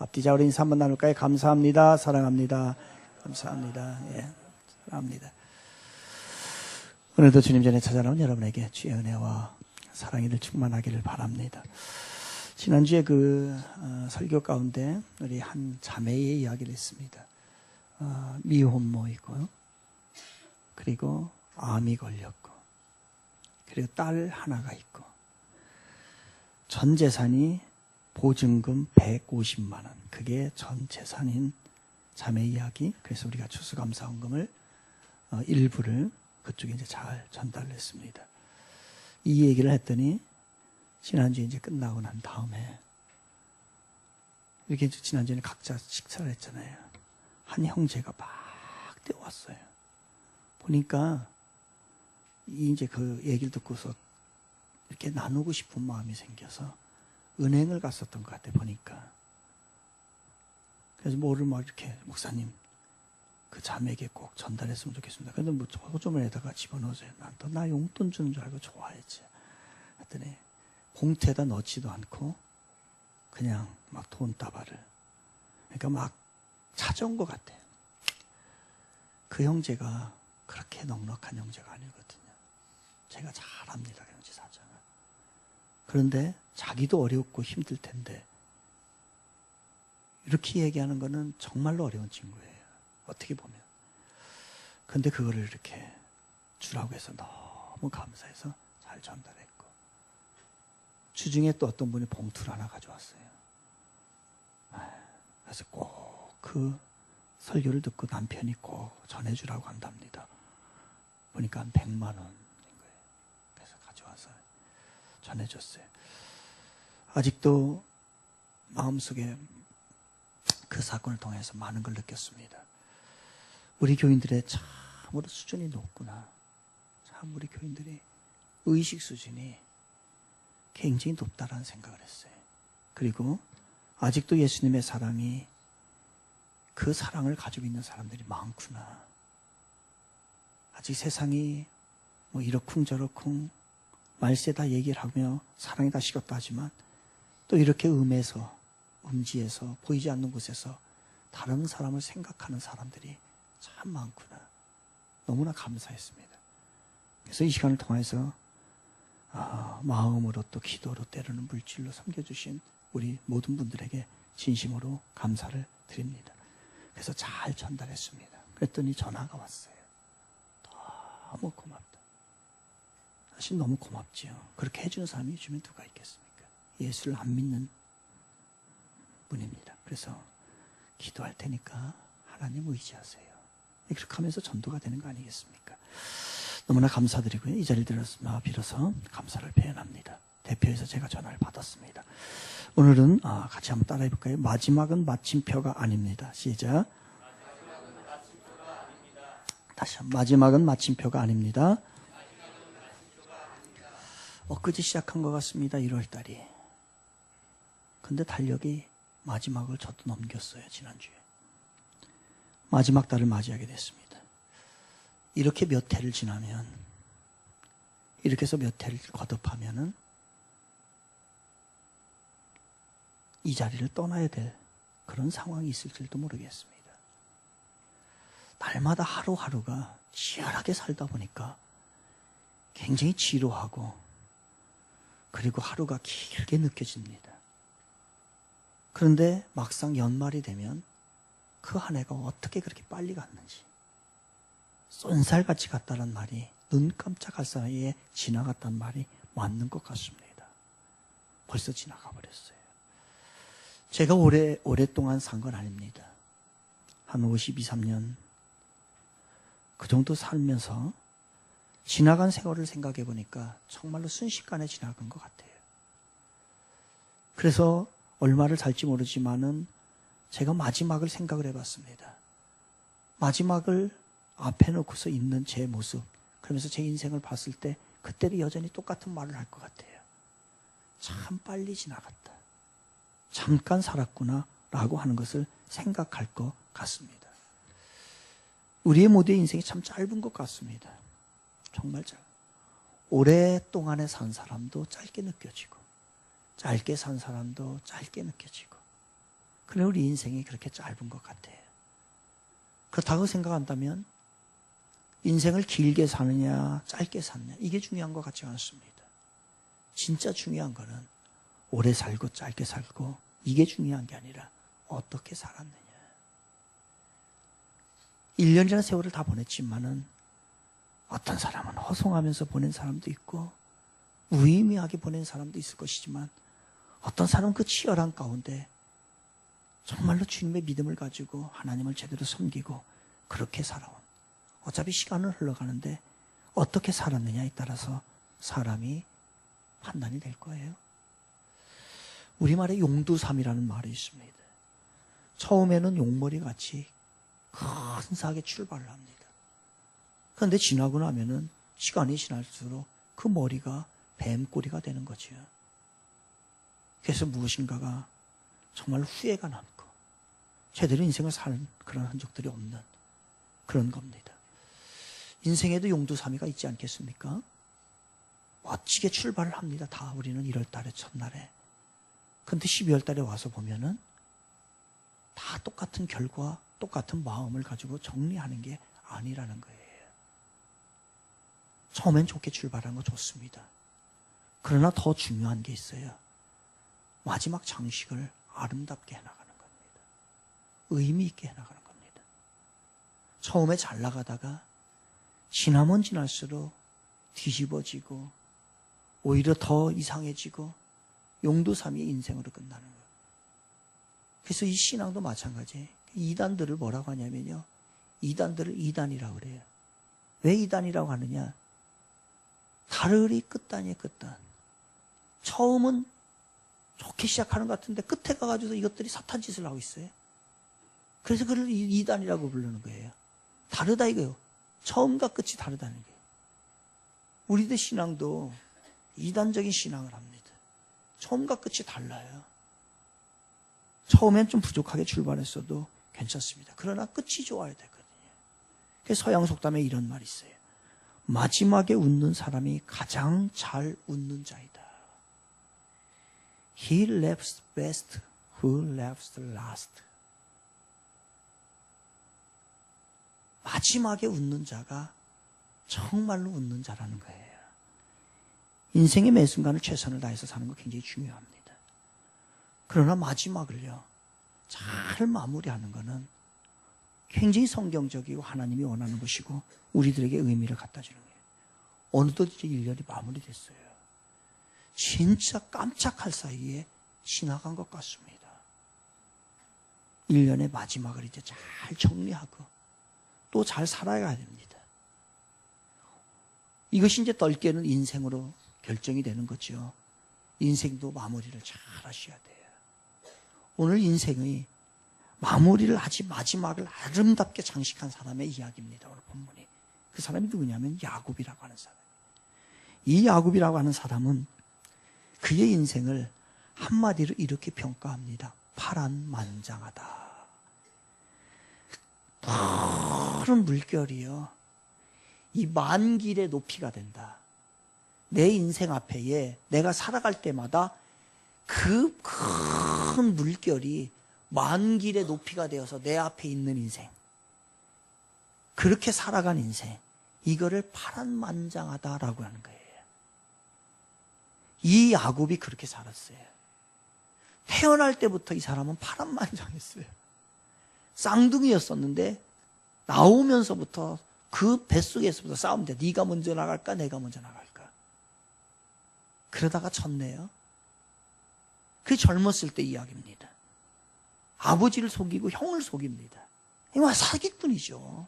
앞뒤자 우리 인사 한번 나눌까요? 감사합니다. 사랑합니다. 감사합니다. 예, 사랑합니다. 오늘도 주님 전에 찾아나온 여러분에게 주의 은혜와 사랑이 늘 충만하기를 바랍니다. 지난주에 설교 가운데 우리 한 자매의 이야기를 했습니다. 미혼모이고요. 그리고 암이 걸렸고, 그리고 딸 하나가 있고, 전 재산이 보증금 150만 원, 그게 전 재산인 자매 이야기. 그래서 우리가 추수감사헌금을 일부를 그쪽에 이제 잘 전달했습니다. 이 얘기를 했더니 지난주에 이제 끝나고 난 다음에 이렇게 지난주에는 각자 식사를 했잖아요. 한 형제가 막 뛰어왔어요. 보니까 이제 그 얘기를 듣고서 이렇게 나누고 싶은 마음이 생겨서 은행을 갔었던 것 같아 보니까. 그래서 뭐를 막 이렇게 목사님 그 자매에게 꼭 전달했으면 좋겠습니다. 근데 뭐 호주머니에다가 집어넣으세요. 나 용돈 주는 줄 알고 좋아했지. 했더니 봉투에다 넣지도 않고 그냥 막 돈다발을. 그러니까 막 찾아온 것 같아요. 그 형제가 그렇게 넉넉한 형제가 아니거든요. 제가 잘 압니다, 그 형제 사정을. 그런데 자기도 어렵고 힘들 텐데 이렇게 얘기하는 거는 정말로 어려운 친구예요. 어떻게 보면. 근데 그거를 이렇게 주라고 해서 너무 감사해서 잘 전달했고, 주중에 또 어떤 분이 봉투를 하나 가져왔어요. 그래서 꼭 그 설교를 듣고 남편이 꼭 전해주라고 한답니다. 보니까 한 100만 원인 거예요. 그래서 가져와서 전해줬어요. 아직도 마음속에 그 사건을 통해서 많은 걸 느꼈습니다. 우리 교인들의 참으로 수준이 높구나. 참 우리 교인들이 의식 수준이 굉장히 높다라는 생각을 했어요. 그리고 아직도 예수님의 사랑이, 그 사랑을 가지고 있는 사람들이 많구나. 아직 세상이 뭐 이러쿵저러쿵 말세다 얘기를 하며 사랑이 다 식었다 하지만 또 이렇게 음지에서 보이지 않는 곳에서 다른 사람을 생각하는 사람들이 참 많구나. 너무나 감사했습니다. 그래서 이 시간을 통해서 마음으로 또 기도로 때로는 물질로 섬겨주신 우리 모든 분들에게 진심으로 감사를 드립니다. 그래서 잘 전달했습니다. 그랬더니 전화가 왔어요. 너무 고맙다. 사실 너무 고맙지요. 그렇게 해주는 사람이 요즘에 누가 있겠습니까? 예수를 안 믿는 분입니다. 그래서 기도할 테니까 하나님 의지하세요. 그렇게 하면서 전도가 되는 거 아니겠습니까? 너무나 감사드리고요. 이 자리를 빌어서 감사를 표현합니다. 대표해서 제가 전화를 받았습니다. 오늘은 같이 한번 따라해 볼까요? 마지막은 마침표가 아닙니다. 시작. 다시 한번. 마지막은 마침표가 아닙니다. 엊그제 시작한 것 같습니다. 1월달이. 근데 달력이 마지막을 저도 넘겼어요. 지난주에. 마지막 달을 맞이하게 됐습니다. 이렇게 몇 해를 지나면, 이렇게 해서 몇 해를 거듭하면은 이 자리를 떠나야 될 그런 상황이 있을지도 모르겠습니다. 날마다 하루하루가 치열하게 살다 보니까 굉장히 지루하고, 그리고 하루가 길게 느껴집니다. 그런데 막상 연말이 되면 그 한 해가 어떻게 그렇게 빨리 갔는지, 쏜살같이 갔다는 말이 눈 깜짝할 사이에 지나갔단 말이 맞는 것 같습니다. 벌써 지나가 버렸어요. 제가 오랫동안 산 건 아닙니다. 한 52, 3년 그 정도 살면서 지나간 세월을 생각해 보니까 정말로 순식간에 지나간 것 같아요. 그래서 얼마를 살지 모르지만은 제가 마지막을 생각을 해봤습니다. 마지막을 앞에 놓고서 있는 제 모습, 그러면서 제 인생을 봤을 때 그때도 여전히 똑같은 말을 할 것 같아요. 참 빨리 지나갔다. 잠깐 살았구나 라고 하는 것을 생각할 것 같습니다. 우리의 모두의 인생이 참 짧은 것 같습니다. 정말 짧아. 오랫동안에 산 사람도 짧게 느껴지고, 짧게 산 사람도 짧게 느껴지고, 그래 우리 인생이 그렇게 짧은 것 같아요. 그렇다고 생각한다면 인생을 길게 사느냐 짧게 사느냐 이게 중요한 것 같지 않습니다. 진짜 중요한 거는 오래 살고 짧게 살고 이게 중요한 게 아니라 어떻게 살았느냐. 1년이라는 세월을 다 보냈지만은 어떤 사람은 허송하면서 보낸 사람도 있고 무의미하게 보낸 사람도 있을 것이지만 어떤 사람은 그 치열한 가운데 정말로 주님의 믿음을 가지고 하나님을 제대로 섬기고 그렇게 살아온, 어차피 시간은 흘러가는데 어떻게 살았느냐에 따라서 사람이 판단이 될 거예요. 우리말에 용두삼이라는 말이 있습니다. 처음에는 용머리같이 근사하게 출발을 합니다. 그런데 지나고 나면은 시간이 지날수록 그 머리가 뱀꼬리가 되는 거죠. 그래서 무엇인가가 정말 후회가 남고 제대로 인생을 사는 그런 흔적들이 없는 그런 겁니다. 인생에도 용두사미가 있지 않겠습니까? 멋지게 출발을 합니다. 다 우리는 1월 달에 첫날에. 근데 12월 달에 와서 보면은 다 똑같은 결과, 똑같은 마음을 가지고 정리하는 게 아니라는 거예요. 처음엔 좋게 출발한 거 좋습니다. 그러나 더 중요한 게 있어요. 마지막 장식을 아름답게 해나가는 겁니다. 의미 있게 해나가는 겁니다. 처음에 잘 나가다가 지나면 지날수록 뒤집어지고 오히려 더 이상해지고 용두삼이의 인생으로 끝나는 거예요. 그래서 이 신앙도 마찬가지예요. 이단들을 뭐라고 하냐면요. 이단들을 이단이라고 그래요. 왜 이단이라고 하느냐. 다르리 끝단이에요. 끝단. 처음은 좋게 시작하는 것 같은데 끝에 가가지고 이것들이 사탄 짓을 하고 있어요. 그래서 그걸 이단이라고 부르는 거예요. 다르다 이거예요. 처음과 끝이 다르다는 거예요. 우리들 신앙도 이단적인 신앙을 합니다. 처음과 끝이 달라요. 처음엔 좀 부족하게 출발했어도 괜찮습니다. 그러나 끝이 좋아야 되거든요. 그래서 서양 속담에 이런 말이 있어요. 마지막에 웃는 사람이 가장 잘 웃는 자이다. He laughs best who laughs last. 마지막에 웃는 자가 정말로 웃는 자라는 거예요. 인생의 매 순간을 최선을 다해서 사는 거 굉장히 중요합니다. 그러나 마지막을요, 잘 마무리하는 거는 굉장히 성경적이고 하나님이 원하는 것이고 우리들에게 의미를 갖다 주는 거예요. 어느덧 이제 1년이 마무리됐어요. 진짜 깜짝할 사이에 지나간 것 같습니다. 1년의 마지막을 이제 잘 정리하고 또 잘 살아가야 됩니다. 이것이 이제 넓게는 인생으로 결정이 되는 거죠. 인생도 마무리를 잘 하셔야 돼요. 오늘 인생의 마무리를 하지 마지막을 아름답게 장식한 사람의 이야기입니다. 오늘 본문이. 그 사람이 누구냐면 야곱이라고 하는 사람이에요. 이 야곱이라고 하는 사람은 그의 인생을 한마디로 이렇게 평가합니다. 파란만장하다. 푸른 물결이요. 이 만길의 높이가 된다. 내 인생 앞에 내가 살아갈 때마다 그 큰 물결이 만길의 높이가 되어서 내 앞에 있는 인생. 그렇게 살아간 인생. 이거를 파란만장하다라고 하는 거예요. 이 야곱이 그렇게 살았어요. 태어날 때부터 이 사람은 파란만장했어요. 쌍둥이였었는데 나오면서부터 그 뱃속에서부터 싸움돼. 네가 먼저 나갈까 내가 먼저 나갈까. 그러다가 졌네요. 그 젊었을 때 이야기입니다. 아버지를 속이고 형을 속입니다. 이거 사기꾼이죠.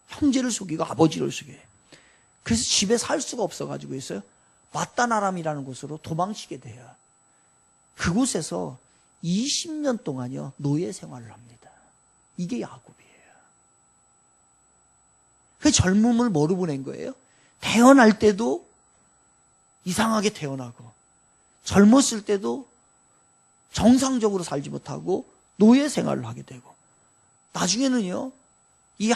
형제를 속이고 아버지를 속여요. 그래서 집에 살 수가 없어가지고 있어요. 마따나람이라는 곳으로 도망치게 돼요. 그곳에서 20년 동안요 노예 생활을 합니다. 이게 야곱이에요. 그 젊음을 뭐로 보낸 거예요? 태어날 때도 이상하게 태어나고 젊었을 때도 정상적으로 살지 못하고 노예 생활을 하게 되고 나중에는요 이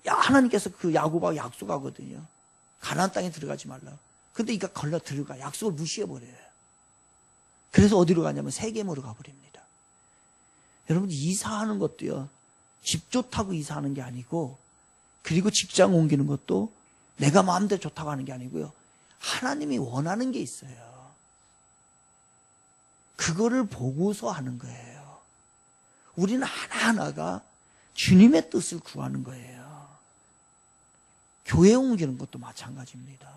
하나님께서 그 야곱하고 약속하거든요. 가나안 땅에 들어가지 말라. 근데 이가 걸려 들어가. 약속을 무시해버려요. 그래서 어디로 가냐면 세겜으로 가버립니다. 여러분, 이사하는 것도요, 집 좋다고 이사하는 게 아니고, 그리고 직장 옮기는 것도 내가 마음대로 좋다고 하는 게 아니고요, 하나님이 원하는 게 있어요. 그거를 보고서 하는 거예요. 우리는 하나하나가 주님의 뜻을 구하는 거예요. 교회 옮기는 것도 마찬가지입니다.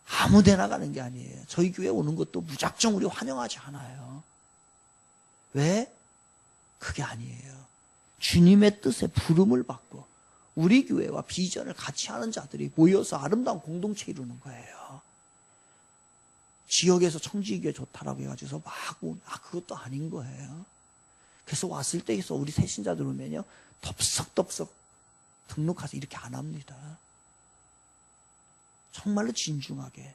아무 데나 가는 게 아니에요. 저희 교회 오는 것도 무작정 우리 환영하지 않아요. 왜? 그게 아니에요. 주님의 뜻에 부름을 받고 우리 교회와 비전을 같이 하는 자들이 모여서 아름다운 공동체 이루는 거예요. 지역에서 청지기가 좋다라고 해가지고서 그것도 아닌 거예요. 그래서 왔을 때에서 우리 새신자들 오면요, 덥석덥석 등록해서 이렇게 안 합니다. 정말로 진중하게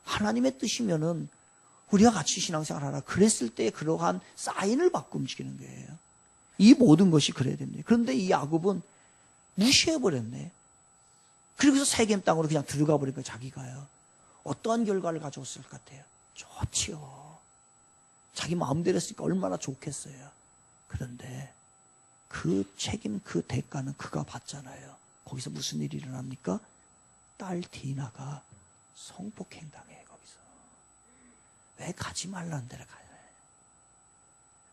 하나님의 뜻이면은 우리가 같이 신앙생활 하라 그랬을 때 그러한 사인을 받고 움직이는 거예요. 이 모든 것이 그래야 됩니다. 그런데 이 야곱은 무시해버렸네. 그리고서 세겜 땅으로 그냥 들어가 버리니까 자기가요, 어떠한 결과를 가져왔을 것 같아요? 좋지요. 자기 마음대로 했으니까 얼마나 좋겠어요. 그런데 그 책임, 그 대가는 그가 받잖아요. 거기서 무슨 일이 일어납니까? 딸 디나가 성폭행 당해. 거기서 왜 가지 말라는 데를 가요?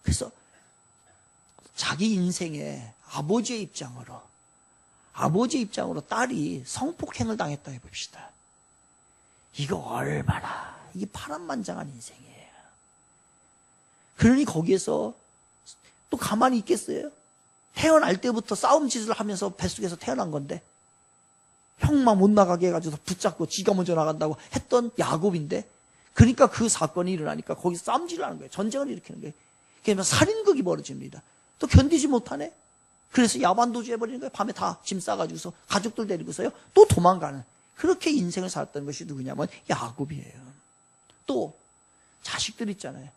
그래서 자기 인생의 아버지의 입장으로 딸이 성폭행을 당했다 해봅시다. 이거 얼마나 이게 파란만장한 인생이에요. 그러니 거기에서 또 가만히 있겠어요? 태어날 때부터 싸움짓을 하면서 뱃속에서 태어난 건데 형만 못 나가게 해가지고 붙잡고 지가 먼저 나간다고 했던 야곱인데, 그러니까 그 사건이 일어나니까 거기서 싸움질을 하는 거예요. 전쟁을 일으키는 거예요. 그러면 살인극이 벌어집니다. 또 견디지 못하네. 그래서 야반도주 해버리는 거예요. 밤에 다 짐 싸가지고서 가족들 데리고서요 또 도망가는, 그렇게 인생을 살았던 것이 누구냐면 야곱이에요. 또 자식들 있잖아요.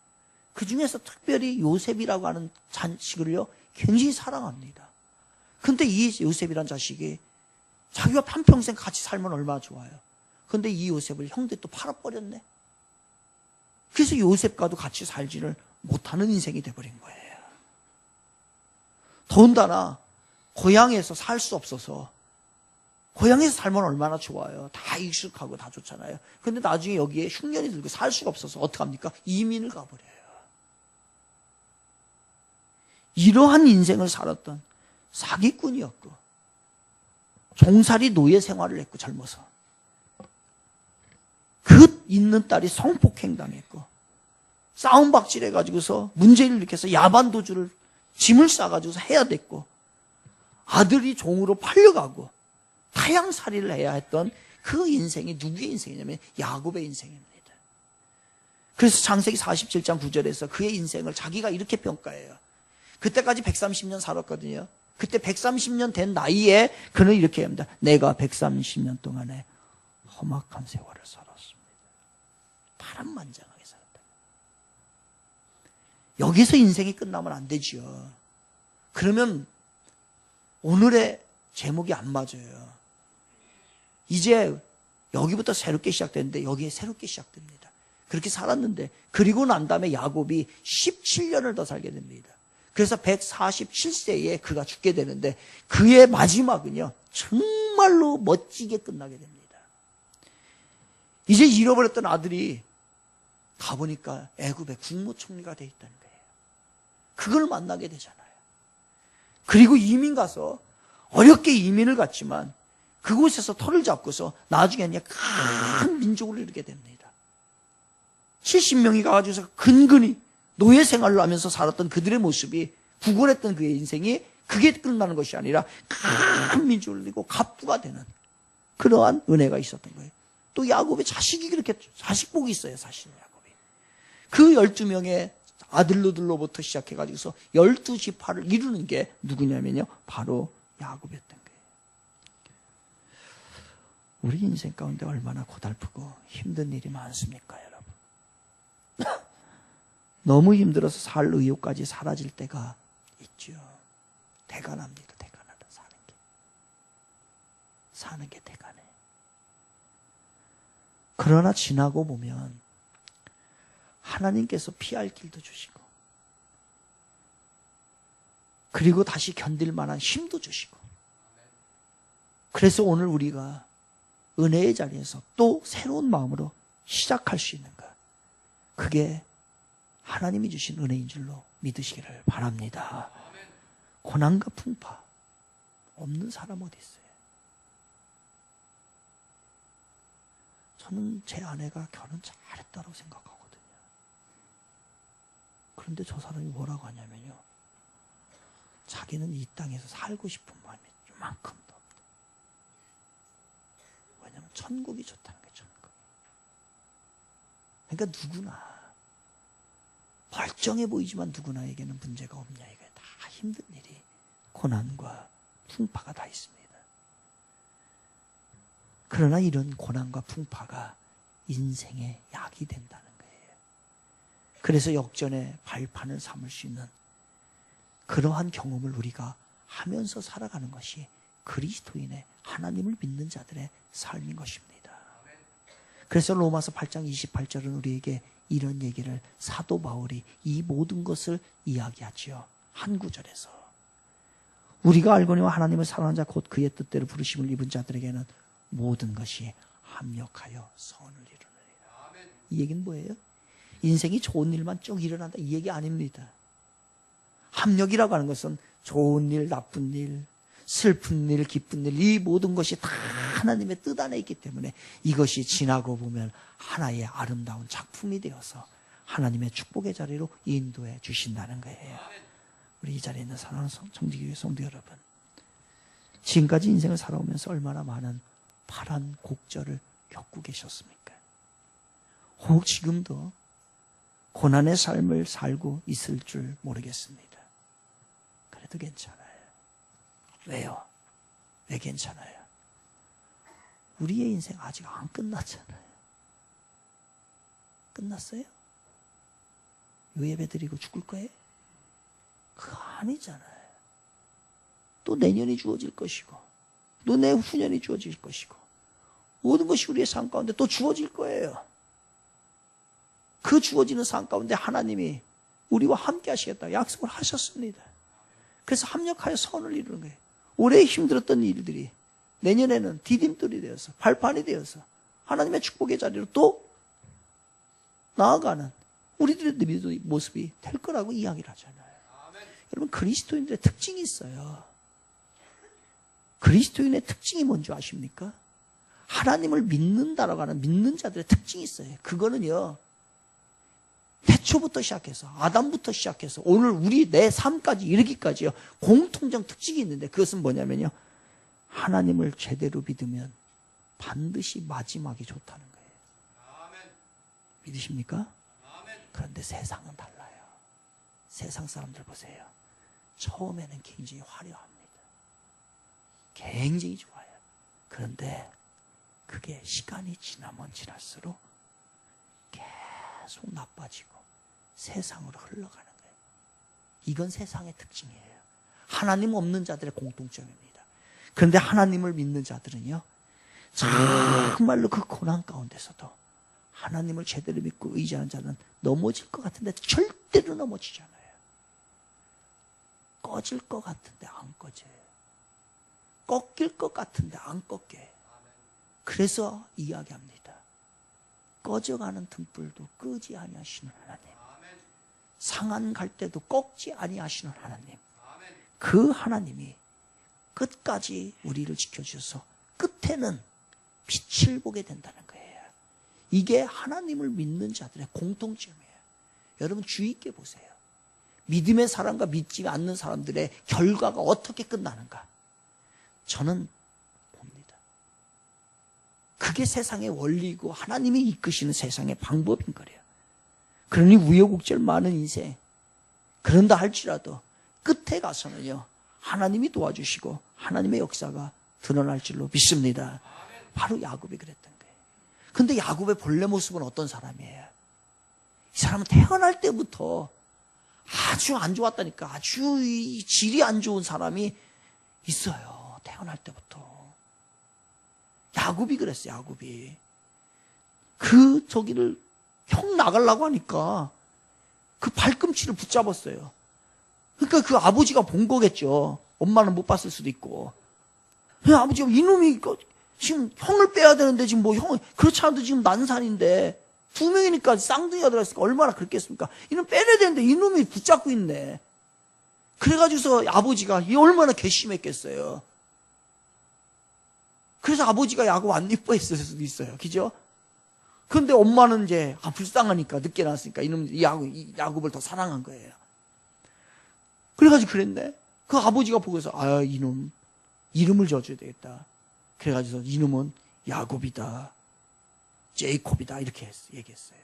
그 중에서 특별히 요셉이라고 하는 자식을요 굉장히 사랑합니다. 근데 이 요셉이란 자식이 자기가 한평생 같이 살면 얼마나 좋아요. 근데 이 요셉을 형들이 또 팔아버렸네. 그래서 요셉과도 같이 살지를 못하는 인생이 돼버린 거예요. 더군다나 고향에서 살 수 없어서, 고향에서 살면 얼마나 좋아요. 다 익숙하고 다 좋잖아요. 근데 나중에 여기에 흉년이 들고 살 수가 없어서 어떡합니까? 이민을 가버려요. 이러한 인생을 살았던 사기꾼이었고, 종살이 노예 생활을 했고, 젊어서 그 있는 딸이 성폭행 당했고, 싸움박질 해가지고서 문제를 일으켜서 야반도주를 짐을 싸가지고서 해야 됐고, 아들이 종으로 팔려가고 타양살이를 해야 했던 그 인생이 누구의 인생이냐면 야곱의 인생입니다. 그래서 창세기 47장 9절에서 그의 인생을 자기가 이렇게 평가해요. 그때까지 130년 살았거든요. 그때 130년 된 나이에 그는 이렇게 합니다. 내가 130년 동안에 험악한 세월을 살았습니다. 파란만장하게 살았다. 여기서 인생이 끝나면 안 되죠. 그러면 오늘의 제목이 안 맞아요. 이제 여기부터 새롭게 시작되는데 여기에 새롭게 시작됩니다. 그렇게 살았는데, 그리고 난 다음에 야곱이 17년을 더 살게 됩니다. 그래서 147세에 그가 죽게 되는데, 그의 마지막은요 정말로 멋지게 끝나게 됩니다. 이제 잃어버렸던 아들이 가보니까 애굽의 국무총리가 돼 있다는 거예요. 그걸 만나게 되잖아요. 그리고 이민 가서 어렵게 이민을 갔지만 그곳에서 터를 잡고서 나중에는 큰 민족을 이루게 됩니다. 70명이 가가지고서 근근히 노예 생활을 하면서 살았던 그들의 모습이, 구걸했던 그의 인생이 그게 끝나는 것이 아니라 큰 민족을 이루고 갑부가 되는 그러한 은혜가 있었던 거예요. 또 야곱의 자식이 그렇게, 자식복이 있어요. 사실 야곱이 그 12명의 아들로들로부터 시작해가지고서 12지파를 이루는 게 누구냐면요 바로 야곱이었던 거예요. 우리 인생 가운데 얼마나 고달프고 힘든 일이 많습니까, 여러분? 너무 힘들어서 살 의욕까지 사라질 때가 있죠. 대간합니다. 대간하다. 사는 게 대간해. 그러나 지나고 보면 하나님께서 피할 길도 주시고, 그리고 다시 견딜 만한 힘도 주시고, 그래서 오늘 우리가 은혜의 자리에서 또 새로운 마음으로 시작할 수 있는 것, 그게 하나님이 주신 은혜인 줄로 믿으시기를 바랍니다. 고난과 풍파 없는 사람 어디 있어요? 저는 제 아내가 결혼 잘했다고 생각하거든요. 그런데 저 사람이 뭐라고 하냐면요, 자기는 이 땅에서 살고 싶은 마음이 이만큼도 없다. 왜냐하면 천국이 좋다는 거예요. 천국. 그러니까 누구나 멀쩡해 보이지만 누구나에게는 문제가 없냐, 이게 다 힘든 일이, 고난과 풍파가 다 있습니다. 그러나 이런 고난과 풍파가 인생의 약이 된다는 거예요. 그래서 역전의 발판을 삼을 수 있는 그러한 경험을 우리가 하면서 살아가는 것이 그리스도인의, 하나님을 믿는 자들의 삶인 것입니다. 그래서 로마서 8장 28절은 우리에게 이런 얘기를 사도 바울이 이 모든 것을 이야기하지요. 한 구절에서 우리가 알거니와 하나님을 사랑하는 자 곧 그의 뜻대로 부르심을 입은 자들에게는 모든 것이 합력하여 선을 이루느니라. 이 얘기는 뭐예요? 인생이 좋은 일만 쭉 일어난다, 이 얘기 아닙니다. 합력이라고 하는 것은 좋은 일, 나쁜 일, 슬픈 일, 기쁜 일, 이 모든 것이 다 하나님의 뜻 안에 있기 때문에 이것이 지나고 보면 하나의 아름다운 작품이 되어서 하나님의 축복의 자리로 인도해 주신다는 거예요. 우리 이 자리에 있는 사랑하는 청지교회 성도 여러분, 지금까지 인생을 살아오면서 얼마나 많은 파란 곡절을 겪고 계셨습니까? 혹 지금도 고난의 삶을 살고 있을 줄 모르겠습니다. 그래도 괜찮아요. 왜요? 왜 괜찮아요? 우리의 인생 아직 안 끝났잖아요. 끝났어요? 요 예배 드리고 죽을 거예요? 그거 아니잖아요. 또 내년이 주어질 것이고, 또 내후년이 주어질 것이고, 모든 것이 우리의 삶 가운데 또 주어질 거예요. 그 주어지는 삶 가운데 하나님이 우리와 함께 하시겠다 약속을 하셨습니다. 그래서 합력하여 선을 이루는 거예요. 올해 힘들었던 일들이 내년에는 디딤돌이 되어서, 발판이 되어서 하나님의 축복의 자리로 또 나아가는 우리들의 모습이 될 거라고 이야기를 하잖아요. 여러분, 그리스도인들의 특징이 있어요. 그리스도인의 특징이 뭔지 아십니까? 하나님을 믿는다라고 하는 믿는 자들의 특징이 있어요. 그거는요, 태초부터 시작해서, 아담부터 시작해서 오늘 우리 내 삶까지 이르기까지요, 공통적 특징이 있는데, 그것은 뭐냐면요, 하나님을 제대로 믿으면 반드시 마지막이 좋다는 거예요. 믿으십니까? 그런데 세상은 달라요. 세상 사람들 보세요. 처음에는 굉장히 화려합니다. 굉장히 좋아요. 그런데 그게 시간이 지나면 지날수록 계속 나빠지고 세상으로 흘러가는 거예요. 이건 세상의 특징이에요. 하나님 없는 자들의 공통점입니다. 그런데 하나님을 믿는 자들은요, 정말로 그 고난 가운데서도 하나님을 제대로 믿고 의지하는 자는 넘어질 것 같은데 절대로 넘어지지 않아요. 꺼질 것 같은데 안 꺼져요. 꺾일 것 같은데 안 꺾여요. 그래서 이야기합니다. 꺼져가는 등불도 끄지 아니하시는 하나님, 상한 갈 때도 꺾지 아니하시는 하나님, 그 하나님이 끝까지 우리를 지켜주셔서 끝에는 빛을 보게 된다는 거예요. 이게 하나님을 믿는 자들의 공통점이에요. 여러분, 주의 있게 보세요. 믿음의 사람과 믿지 않는 사람들의 결과가 어떻게 끝나는가, 저는 봅니다. 그게 세상의 원리고 하나님이 이끄시는 세상의 방법인 거래요. 그러니 우여곡절 많은 인생, 그런다 할지라도 끝에 가서는요, 하나님이 도와주시고 하나님의 역사가 드러날 줄로 믿습니다. 바로 야곱이 그랬던 거예요. 근데 야곱의 본래 모습은 어떤 사람이에요? 이 사람은 태어날 때부터 아주 안 좋았다니까. 아주 질이 안 좋은 사람이 있어요. 태어날 때부터. 야곱이 그랬어요. 야곱이. 그 저기를 형 나가려고 하니까 그 발꿈치를 붙잡았어요. 그러니까 그 아버지가 본 거겠죠. 엄마는 못 봤을 수도 있고. 아버지가 이놈이 지금 형을 빼야 되는데 지금 뭐 형, 그렇지 않아도 지금 난산인데 2명이니까 쌍둥이가 들어갔으니까 얼마나 그랬겠습니까? 이놈 빼내야 되는데 이놈이 붙잡고 있네. 그래가지고서 아버지가 이 얼마나 괘씸했겠어요. 그래서 아버지가 야곱 안 이뻐했을 수도 있어요. 그죠? 그런데 엄마는 이제 불쌍하니까 늦게 낳았으니까 이놈 야곱을 더 사랑한 거예요. 그래가지고 그랬네. 그 아버지가 보고서 이놈 이름을 지어줘야 되겠다. 그래가지고 이놈은 야곱이다, 제이콥이다 이렇게 얘기했어요.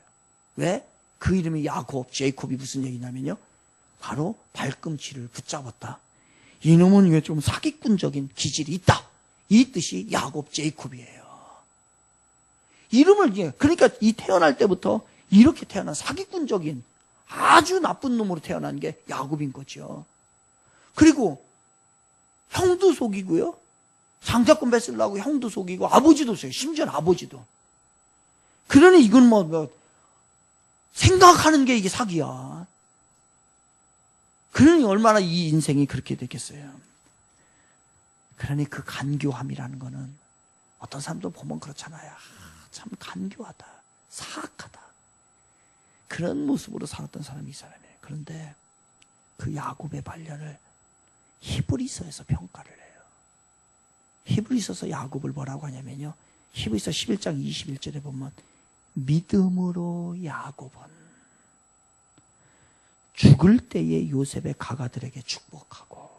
왜? 그 이름이 야곱, 제이콥이 무슨 얘기냐면요, 바로 발꿈치를 붙잡았다. 이놈은 왜 좀 사기꾼적인 기질이 있다. 이 뜻이 야곱, 제이콥이에요. 이름을, 그러니까 이 태어날 때부터 이렇게 태어난 사기꾼적인 아주 나쁜 놈으로 태어난 게 야곱인 거죠. 그리고 형도 속이고요, 장자권 뺏으려고 형도 속이고 아버지도 속여요. 심지어는 아버지도. 그러니 이건 생각하는 게 이게 사기야. 그러니 얼마나 이 인생이 그렇게 되겠어요. 그러니 그 간교함이라는 거는 어떤 사람도 보면 그렇잖아요. 참 간교하다, 사악하다, 그런 모습으로 살았던 사람이 이 사람이에요. 그런데 그 야곱의 발견을 히브리서에서 평가를 해요. 히브리서에서 야곱을 뭐라고 하냐면요, 히브리서 11장 21절에 보면 믿음으로 야곱은 죽을 때에 요셉의 가가들에게 축복하고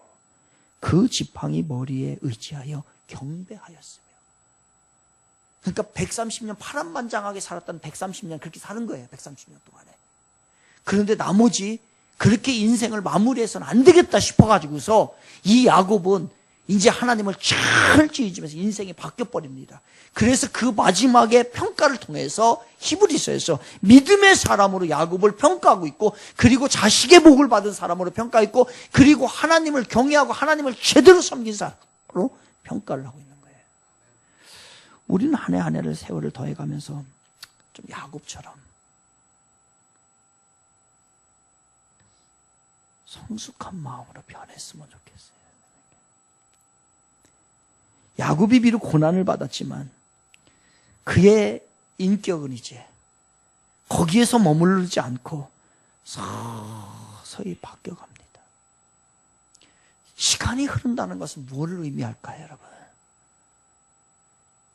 그 지팡이 머리에 의지하여 경배하였으며. 그러니까 130년 파란만장하게 살았던 130년 그렇게 사는 거예요. 130년 동안에. 그런데 나머지 그렇게 인생을 마무리해서는 안 되겠다 싶어가지고서 이 야곱은 이제 하나님을 철저히 잊으면서 인생이 바뀌어버립니다. 그래서 그 마지막에 평가를 통해서 히브리서에서 믿음의 사람으로 야곱을 평가하고 있고, 그리고 자식의 복을 받은 사람으로 평가했고, 그리고 하나님을 경외하고 하나님을 제대로 섬긴 사람으로 평가를 하고 있는 거예요. 우리는 한 해 한 해를 세월을 더해가면서 좀 야곱처럼 성숙한 마음으로 변했으면 좋겠어요. 야곱이 비록 고난을 받았지만 그의 인격은 이제 거기에서 머무르지 않고 서서히 바뀌어갑니다. 시간이 흐른다는 것은 무엇을 의미할까요, 여러분?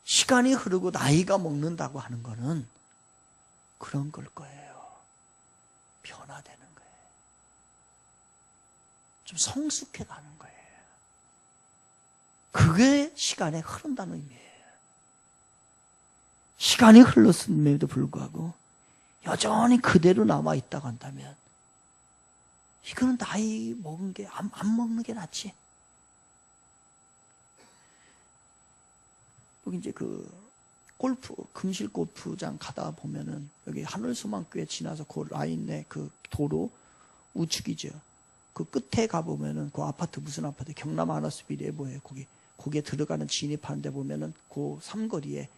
시간이 흐르고 나이가 먹는다고 하는 것은 그런 걸 거예요. 변화되는 거예요. 좀 성숙해가는 거예요. 그게 시간에 흐른다는 의미예요. 시간이 흘렀음에도 불구하고 여전히 그대로 남아있다고 한다면 이거는 나이 먹은 게 안 먹는 게 낫지. 여기 이제 금실 골프장 가다 보면은 여기 하늘소망교회 지나서 그 라인에 그 도로 우측이죠. 그 끝에 가보면은 그 아파트, 무슨 아파트, 경남 아너스빌에 뭐예요. 거기에 들어가는 진입하는 데 보면은 그 삼거리에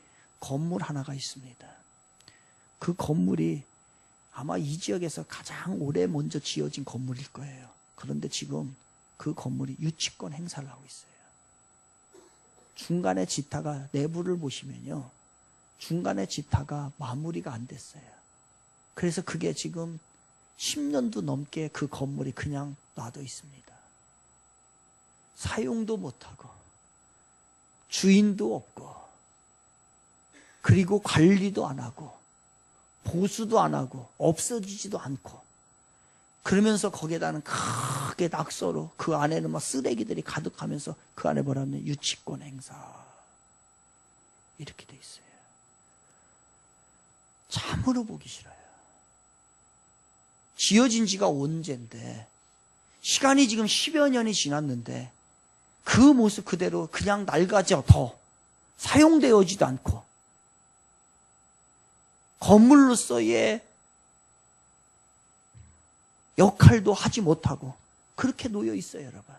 건물 하나가 있습니다. 그 건물이 아마 이 지역에서 가장 오래 먼저 지어진 건물일 거예요. 그런데 지금 그 건물이 유치권 행사를 하고 있어요. 중간에 지타가, 내부를 보시면요, 중간에 지타가 마무리가 안 됐어요. 그래서 그게 지금 10년도 넘게 그 건물이 그냥 놔둬 있습니다. 사용도 못하고 주인도 없고, 그리고 관리도 안 하고 보수도 안 하고 없어지지도 않고, 그러면서 거기에다는 크게 낙서로 그 안에는 막 쓰레기들이 가득하면서 그 안에 뭐라면 유치권 행사 이렇게 돼 있어요. 참으로 보기 싫어요. 지어진 지가 언젠데, 시간이 지금 10여 년이 지났는데 그 모습 그대로 그냥 낡아져 더 사용되어지도 않고 건물로서의 역할도 하지 못하고 그렇게 놓여 있어요, 여러분.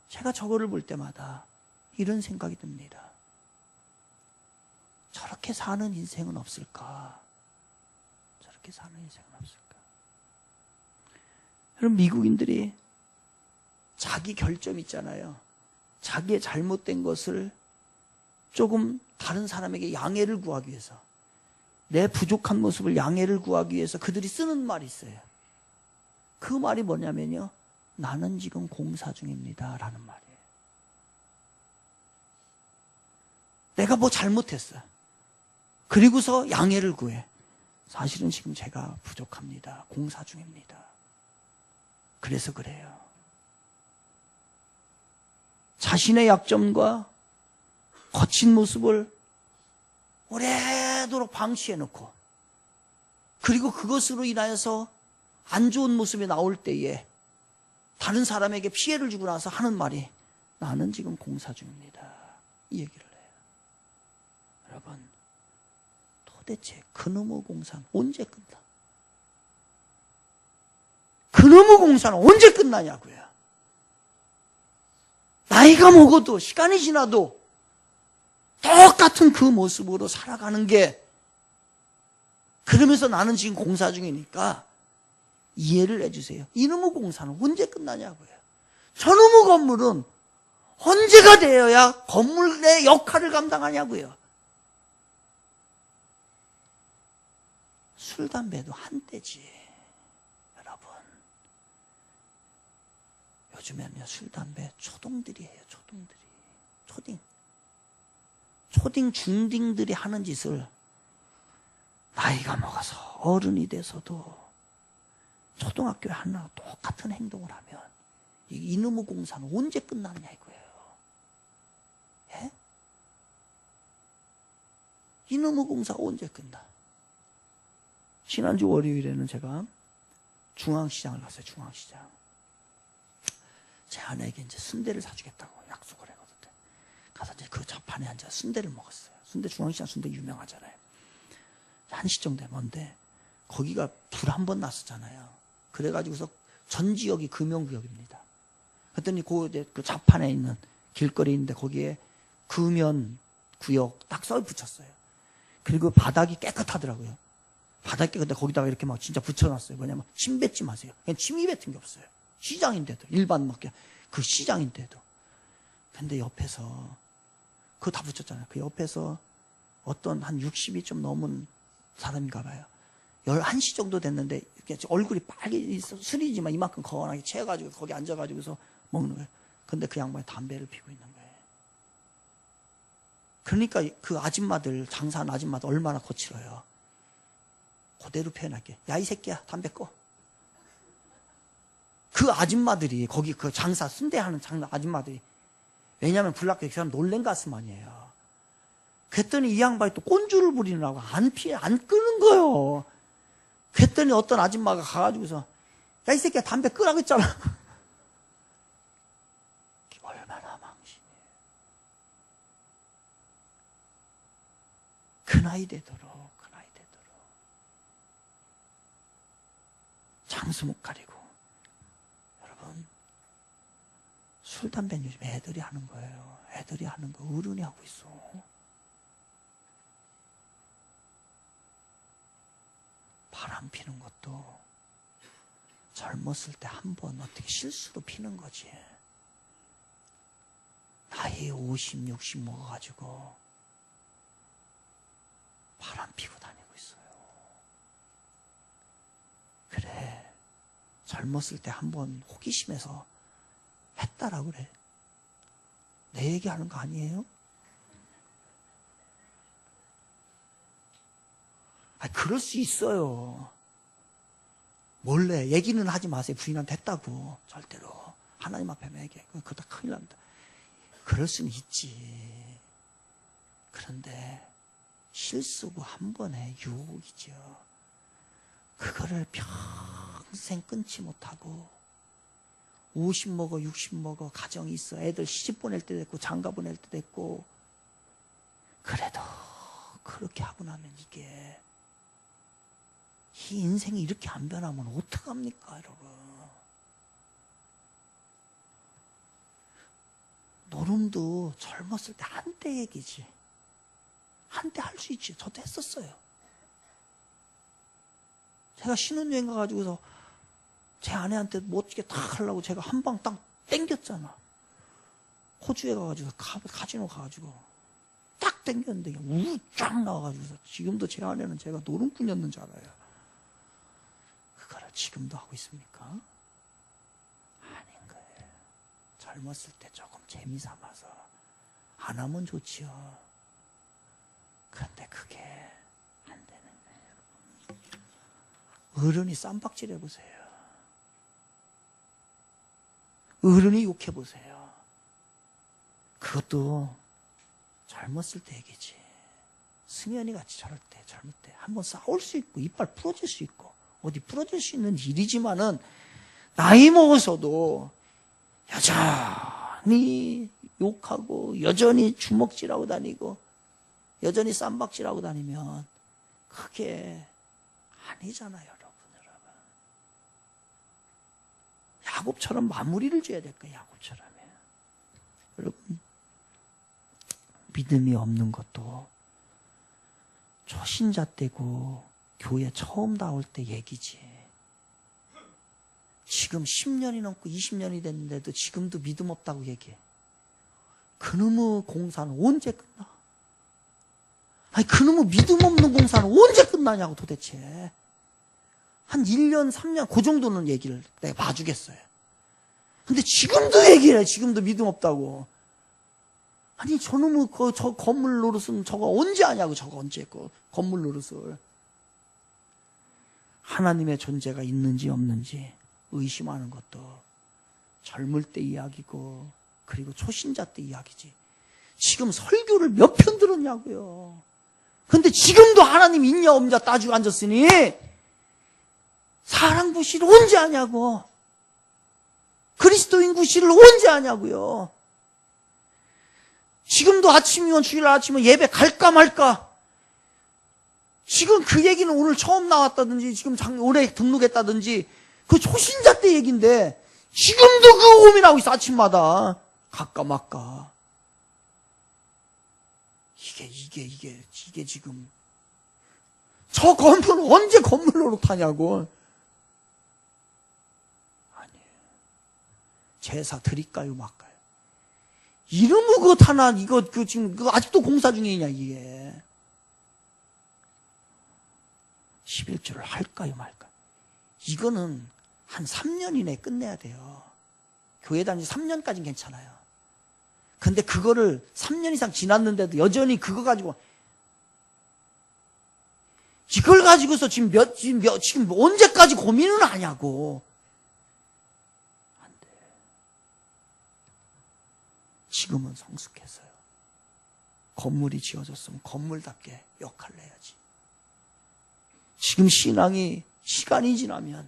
제가 저거를 볼 때마다 이런 생각이 듭니다. 저렇게 사는 인생은 없을까? 그렇게 사는 인생은 없을까? 그럼 미국인들이 자기 결점 있잖아요. 자기의 잘못된 것을 조금 다른 사람에게 양해를 구하기 위해서, 내 부족한 모습을 양해를 구하기 위해서 그들이 쓰는 말이 있어요. 그 말이 뭐냐면요, 나는 지금 공사 중입니다 라는 말이에요. 내가 뭐 잘못했어요. 그리고서 양해를 구해. 사실은 지금 제가 부족합니다. 공사 중입니다. 그래서 그래요. 자신의 약점과 거친 모습을 오래도록 방치해놓고, 그리고 그것으로 인하여서 안 좋은 모습이 나올 때에 다른 사람에게 피해를 주고 나서 하는 말이 나는 지금 공사 중입니다. 이 얘기를 해요. 여러분, 도대체 그놈의 공사는 언제 끝나? 그놈의 공사는 언제 끝나냐고요. 나이가 먹어도 시간이 지나도 똑같은 그 모습으로 살아가는 게, 그러면서 나는 지금 공사 중이니까 이해를 해주세요. 이놈의 공사는 언제 끝나냐고요. 저놈의 건물은 언제가 되어야 건물의 역할을 감당하냐고요. 술, 담배도 한때지. 여러분, 요즘에는요, 술, 담배 초딩들이 해요. 초딩들이. 초딩, 중딩들이 하는 짓을 나이가 먹어서 어른이 돼서도 초등학교에 하나 똑같은 행동을 하면 이놈의 공사는 언제 끝나느냐 이거예요. 예? 이놈의 공사가 언제 끝나? 지난주 월요일에는 제가 중앙시장을 갔어요. 중앙시장. 제 아내에게 이제 순대를 사주겠다고 약속을 했거든요. 가서 이제 그 좌판에 앉아 순대를 먹었어요. 순대, 중앙시장 순대 유명하잖아요. 1시 정도에 먼데 거기가 불 한 번 났었잖아요. 그래가지고서 전 지역이 금연구역입니다. 그랬더니 그 좌판에 있는 길거리에 있는데 거기에 금연구역 딱 써 붙였어요. 그리고 바닥이 깨끗하더라고요. 바닥 깨끗한데 거기다가 이렇게 막 진짜 붙여놨어요. 뭐냐면 침 뱉지 마세요. 그냥 침이 뱉은 게 없어요. 시장인데도, 일반 막 그 시장인데도. 근데 옆에서 그거 다 붙였잖아요. 그 옆에서 어떤 한 60이 좀 넘은 사람인가 봐요. 11시 정도 됐는데 이렇게 얼굴이 빨개, 술이지만 이만큼 거원하게 채워가지고 거기 앉아가지고서 먹는 거예요. 근데 그 양반이 담배를 피우고 있는 거예요. 그러니까 그 아줌마들, 장사하는 아줌마들 얼마나 거칠어요. 그대로 표현할게. 야, 이 새끼야, 담배 꺼. 그 아줌마들이, 거기 그 장사, 순대하는 장사 아줌마들이, 왜냐면 불났게 그 사람 놀란 가슴아니에요. 그랬더니 이 양반이 또 꼰주를 부리느라고 안 끄는 거예요. 그랬더니 어떤 아줌마가 가가지고서, 야, 이 새끼야, 담배 끄라고 했잖아. 얼마나 망신이에요. 그 나이 되도록 장수 못 가리고. 여러분, 술, 담배는 요즘 애들이 하는 거예요. 애들이 하는 거 어른이 하고 있어. 바람 피는 것도 젊었을 때 한 번 어떻게 실수로 피는 거지. 나이 50, 60 먹어가지고 바람 피고 다니고 있어요. 그래, 젊었을 때 한 번 호기심에서 했다라 그래. 내 얘기하는 거 아니에요? 그럴 수 있어요. 몰래 얘기는 하지 마세요. 부인한테 했다고. 절대로. 하나님 앞에만 얘기해. 그러다 큰일 납니다. 그럴 수는 있지. 그런데 실수고 한 번의 유혹이죠. 그거를 평생 끊지 못하고 50 먹어 60 먹어 가정이 있어. 애들 시집 보낼 때도 있고 장가 보낼 때도 있고. 그래도 그렇게 하고 나면 이 인생이 이렇게 안 변하면 어떡합니까, 여러분? 노름도 젊었을 때 한때 얘기지. 한때 할 수 있지. 저도 했었어요. 제가 신혼여행 가가지고서 제 아내한테 멋지게 딱 하려고 제가 한 방 딱 땡겼잖아. 호주에 가가지고 카지노 가가지고 딱 땡겼는데 우쫙 나와가지고서 지금도 제 아내는 제가 노름꾼이었는 줄 알아요. 그거를 지금도 하고 있습니까? 아닌 거예요. 젊었을 때 조금 재미삼아서 안 하면 좋지요. 그런데 그게 안 되는 거예요. 어른이 쌈박질 해보세요. 어른이 욕해보세요. 그것도 젊었을 때 얘기지. 승현이 같이 저럴 때, 젊을 때 한번 싸울 수 있고 이빨 부러질 수 있고 어디 부러질 수 있는 일이지만은 나이 먹어서도 여전히 욕하고 여전히 주먹질하고 다니고 여전히 쌈박질하고 다니면 그게 아니잖아요, 여러분. 야곱처럼 마무리를 줘야 될 거예요, 야곱처럼. 여러분, 믿음이 없는 것도 초신자 때고 교회 처음 나올 때 얘기지. 지금 10년이 넘고 20년이 됐는데도 지금도 믿음 없다고 얘기해. 그놈의 공사는 언제 끝나? 아니, 그놈의 믿음 없는 공사는 언제 끝나냐고 도대체. 한 1년, 3년, 그 정도는 얘기를 내가 봐주겠어요. 근데 지금도 얘기를 해. 지금도 믿음 없다고. 아니, 저놈의 저 건물 노릇은 저거 언제 하냐고, 저거 언제 그 건물 노릇을. 하나님의 존재가 있는지 없는지 의심하는 것도 젊을 때 이야기고, 그리고 초신자 때 이야기지. 지금 설교를 몇 편 들었냐고요. 근데 지금도 하나님 있냐 없냐 따지고 앉았으니 사랑 구실을 언제 하냐고. 그리스도인 구실을 언제 하냐고요. 지금도 아침이면 주일 아침이면 예배 갈까 말까. 지금 그 얘기는 오늘 처음 나왔다든지 지금 올해 등록했다든지 그 초신자 때 얘기인데 지금도 그 고민하고 있어. 아침마다 갈까 말까. 이게 지금 저 건물은 언제 건물로 타냐고. 아니에요. 제사 드릴까요 말까요? 이름은 그거 하나 이거 지금 그거 아직도 공사 중이냐 이게. 11조를 할까요 말까요? 이거는 한 3년 이내에 끝내야 돼요. 교회 다니지 3년까지는 괜찮아요. 근데 그거를 3년 이상 지났는데도 여전히 그거 가지고 이걸 가지고서 지금 언제까지 고민을 하냐고. 안 돼. 지금은 성숙했어요. 건물이 지어졌으면 건물답게 역할을 해야지. 지금 신앙이 시간이 지나면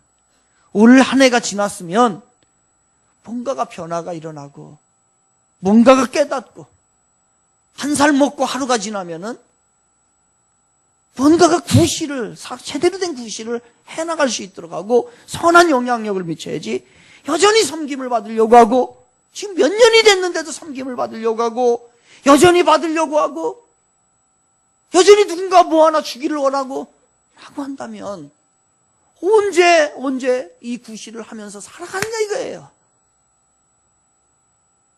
올 한 해가 지났으면 뭔가가 변화가 일어나고 뭔가가 깨닫고 한 살 먹고 하루가 지나면은 뭔가가 구실을 제대로 된 구실을 해나갈 수 있도록 하고 선한 영향력을 미쳐야지. 여전히 섬김을 받으려고 하고 지금 몇 년이 됐는데도 섬김을 받으려고 하고 여전히 받으려고 하고 여전히 누군가 뭐 하나 주기를 원하고 라고 한다면 언제 이 구실을 하면서 살아가느냐 이거예요.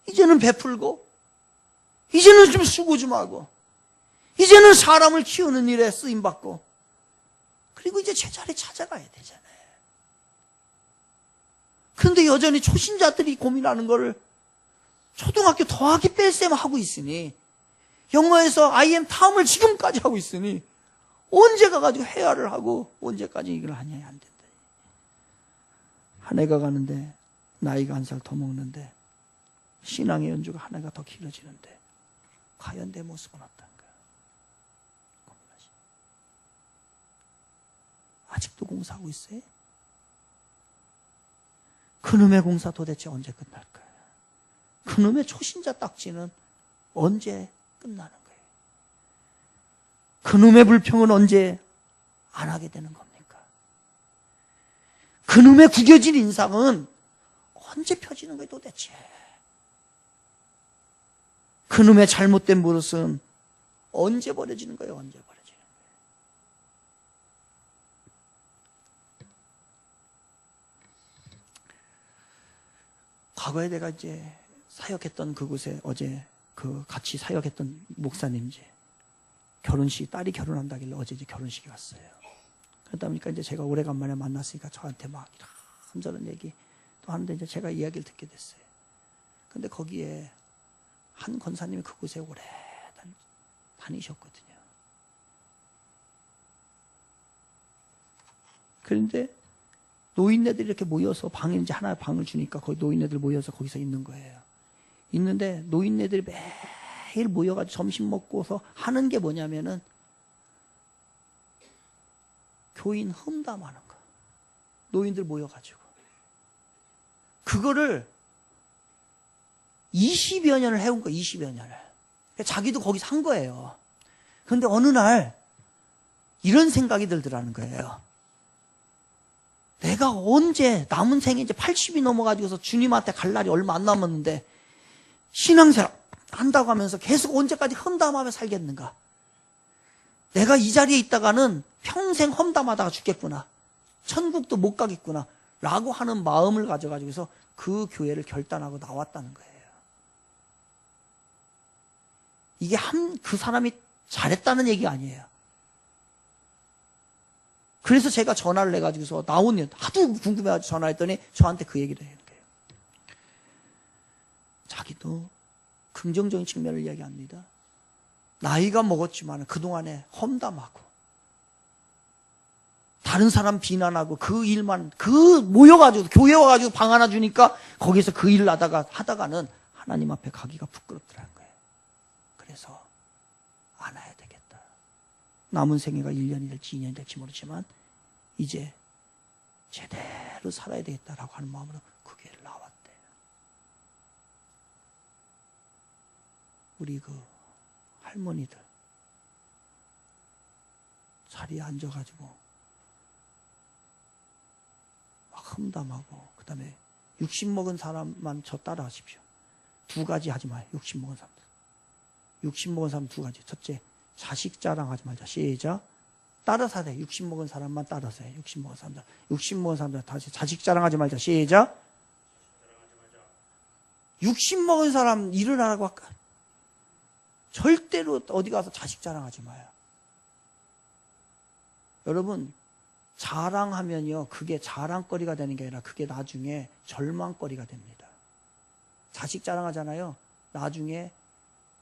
이제는 베풀고 이제는 좀 수고 좀 하고 이제는 사람을 키우는 일에 쓰임받고 그리고 이제 제자리 찾아가야 되잖아요. 그런데 여전히 초신자들이 고민하는 거를 초등학교 더하기 뺄셈 하고 있으니 영어에서 I am 탐을 지금까지 하고 있으니 언제 가가지고 회화를 하고 언제까지 이걸 하냐 안 된다. 한 해가 가는데 나이가 한 살 더 먹는데 신앙의 연주가 한 해가 더 길어지는데 과연 내 모습은 어떤가? 고민하시. 아직도 공사하고 있어요? 그놈의 공사 도대체 언제 끝날까요? 그놈의 초신자 딱지는 언제 끝나는 거예요? 그놈의 불평은 언제 안 하게 되는 겁니까? 그놈의 구겨진 인상은 언제 펴지는 거예요 도대체? 그놈의 잘못된 버릇은 언제 버려지는 거예요? 언제 버려지는 거예요? 과거에 내가 이제 사역했던 그곳에 어제 그 같이 사역했던 목사님 이제 결혼식, 딸이 결혼한다길래 어제 이제 결혼식에 왔어요. 그러다 보니까 이제 제가 오래간만에 만났으니까 저한테 막 이런저런 얘기 또 하는데 이제 제가 이야기를 듣게 됐어요. 근데 거기에 한 권사님이 그곳에 오래 다니셨거든요. 그런데 노인네들이 이렇게 모여서 방에 이제 하나 방을 주니까 거기 노인네들 모여서 거기서 있는 거예요. 있는데 노인네들이 매일 모여가지고 점심 먹고서 하는 게 뭐냐면은 교인 험담하는 거. 노인들 모여가지고. 그거를 20여 년을 해온 거예요. 20여 년을. 자기도 거기서 한 거예요. 그런데 어느 날 이런 생각이 들더라는 거예요. 내가 언제 남은 생에 이제 80이 넘어가지고서 주님한테 갈 날이 얼마 안 남았는데 신앙생활 한다고 하면서 계속 언제까지 험담하며 살겠는가? 내가 이 자리에 있다가는 평생 험담하다가 죽겠구나. 천국도 못 가겠구나. 라고 하는 마음을 가져가지고서 그 교회를 결단하고 나왔다는 거예요. 이게 그 사람이 잘했다는 얘기가 아니에요. 그래서 제가 전화를 해가지고서 하도 궁금해가지고 전화했더니 저한테 그 얘기를 해요. 자기도 긍정적인 측면을 이야기합니다. 나이가 먹었지만 그동안에 험담하고 다른 사람 비난하고 그 일만 모여가지고 교회 와가지고 방 하나 주니까 거기서 그 일을 하다가는 하나님 앞에 가기가 부끄럽더라는 거예요. 그래서 안 해야 되겠다. 남은 생애가 1년이 될지 2년이 될지 모르지만 이제 제대로 살아야 되겠다라고 하는 마음으로 그 교회를 나왔대요. 우리 그 할머니들 자리에 앉아가지고 막 험담하고 그 다음에 60 먹은 사람만 저 따라 하십시오. 2가지 하지 마요. 60 먹은 사람들. 60 먹은 사람 2가지. 첫째, 자식 자랑하지 말자. 시작. 따라서 해. 60 먹은 사람만 따라서 해. 60 먹은 사람들. 60 먹은 사람들 다시 자식 자랑하지 말자. 시작. 60 먹은 사람 일어나라고 할까? 절대로 어디 가서 자식 자랑하지 마요. 여러분, 자랑하면요, 그게 자랑거리가 되는 게 아니라 그게 나중에 절망거리가 됩니다. 자식 자랑하잖아요. 나중에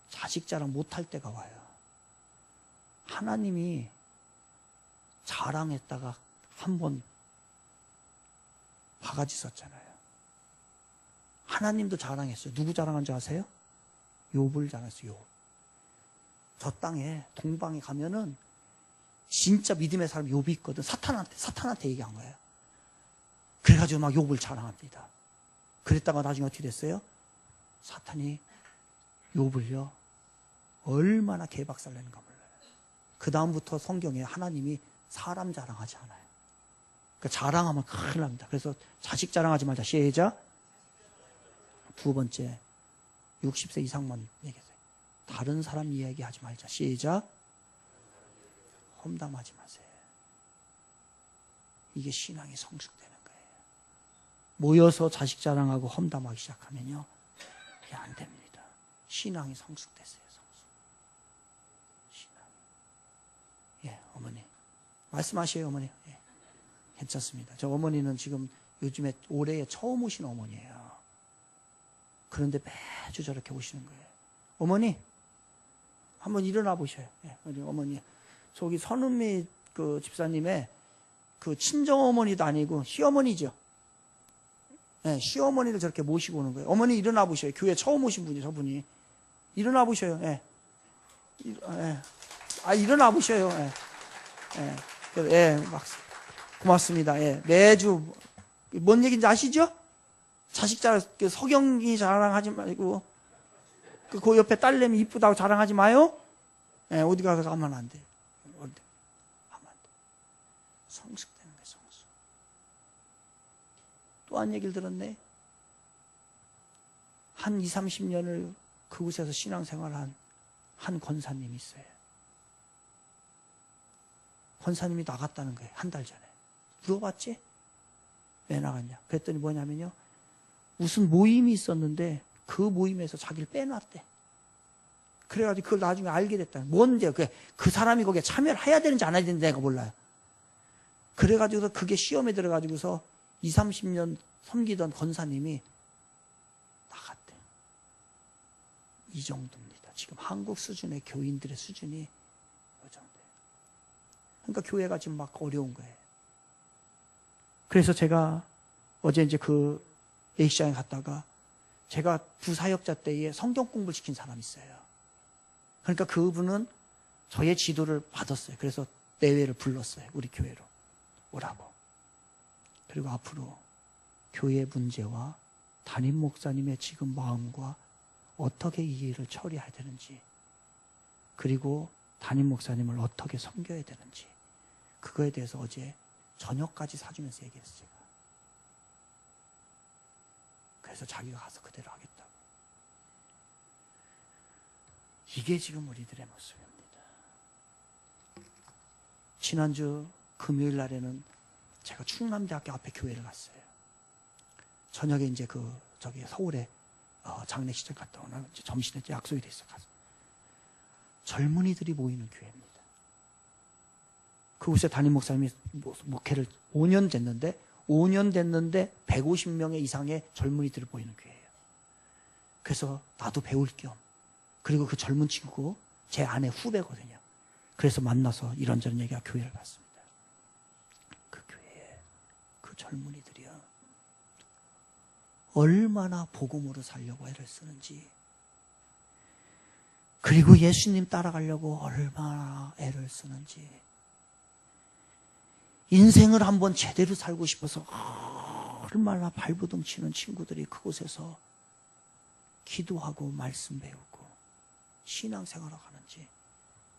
자식 자랑 못할 때가 와요. 하나님이 자랑했다가 한번 바가지 썼잖아요. 하나님도 자랑했어요. 누구 자랑한 줄 아세요? 욥을 자랑했어요. 욥. 저 땅에 동방에 가면은 진짜 믿음의 사람 욥이 있거든. 사탄한테 얘기한 거예요. 그래가지고 막 욥을 자랑합니다. 그랬다가 나중에 어떻게 됐어요? 사탄이 욥을요 얼마나 개박살 내는가 몰라요. 그 다음부터 성경에 하나님이 사람 자랑하지 않아요. 그러니까 자랑하면 큰일 납니다. 그래서 자식 자랑하지 말자. 시작. 2번째, 60세 이상만 얘기하세요. 다른 사람 이야기하지 말자. 시작. 험담하지 마세요. 이게 신앙이 성숙되는 거예요. 모여서 자식 자랑하고 험담하기 시작하면요, 이게 안 됩니다. 신앙이 성숙됐어요. 신앙. 예, 어머니 말씀하세요. 어머니. 예, 괜찮습니다. 저 어머니는 지금 요즘에 올해에 처음 오신 어머니예요. 그런데 매주 저렇게 오시는 거예요. 어머니 한번 일어나 보셔요. 예, 우리 어머니. 저기 선은미 그 집사님의 그 친정 어머니도 아니고 시어머니죠. 예, 시어머니를 저렇게 모시고 오는 거예요. 어머니 일어나 보셔요. 교회 처음 오신 분이 저분이. 일어나 보셔요. 예. 예. 아, 일어나 보셔요. 예. 예. 예, 고맙습니다. 예. 매주 뭔 얘기인지 아시죠? 자식 자랑, 서경이 자랑하지 말고 그 옆에 딸내미 이쁘다고 자랑하지 마요. 예, 어디 가서 하면 안 돼. 하면 안 돼. 성숙되는 거예요, 성숙. 또 한 얘기를 들었네. 한 20, 30년을 그곳에서 신앙생활한 한 권사님이 있어요. 권사님이 나갔다는 거예요. 한 달 전에. 물어봤지? 왜 나갔냐? 그랬더니 뭐냐면요. 무슨 모임이 있었는데 그 모임에서 자기를 빼놨대. 그래가지고 그걸 나중에 알게 됐다. 뭔데? 그 사람이 거기에 참여를 해야 되는지 안 해야 되는지 내가 몰라요. 그래가지고서 그게 시험에 들어가지고서 20, 30년 섬기던 권사님이 나갔대. 이 정도입니다. 지금 한국 수준의 교인들의 수준이 이 정도예요. 그러니까 교회가 지금 막 어려운 거예요. 그래서 제가 어제 이제 그 예식장에 갔다가 제가 부사역자 때에 성경 공부를 시킨 사람이 있어요. 그러니까 그분은 저의 지도를 받았어요. 그래서 내외를 불렀어요. 우리 교회로 오라고. 그리고 앞으로 교회 문제와 담임 목사님의 지금 마음과 어떻게 이 일을 처리해야 되는지, 그리고 담임 목사님을 어떻게 섬겨야 되는지, 그거에 대해서 어제 저녁까지 사주면서 얘기했어요. 제가. 그래서 자기가 가서 그대로 하겠다고. 이게 지금 우리들의 모습입니다. 지난주 금요일 날에는 제가 충남대학교 앞에 교회를 갔어요. 저녁에 이제 저기 서울에 장례식장 갔다 오나 점심에 약속이 돼 있어 가서. 젊은이들이 모이는 교회입니다. 그곳에 담임 목사님이 목회를 5년 됐는데 150명 이상의 젊은이들이 모이는 교회예요. 그래서 나도 배울 겸, 그리고 그 젊은 친구 제 아내 후배거든요. 그래서 만나서 이런저런 얘기하고 교회를 갔습니다. 그 교회에 그 젊은이들이요, 얼마나 복음으로 살려고 애를 쓰는지, 그리고 예수님 따라가려고 얼마나 애를 쓰는지, 인생을 한번 제대로 살고 싶어서 얼마나 발버둥 치는 친구들이 그곳에서 기도하고 말씀 배우고 신앙생활을 하는지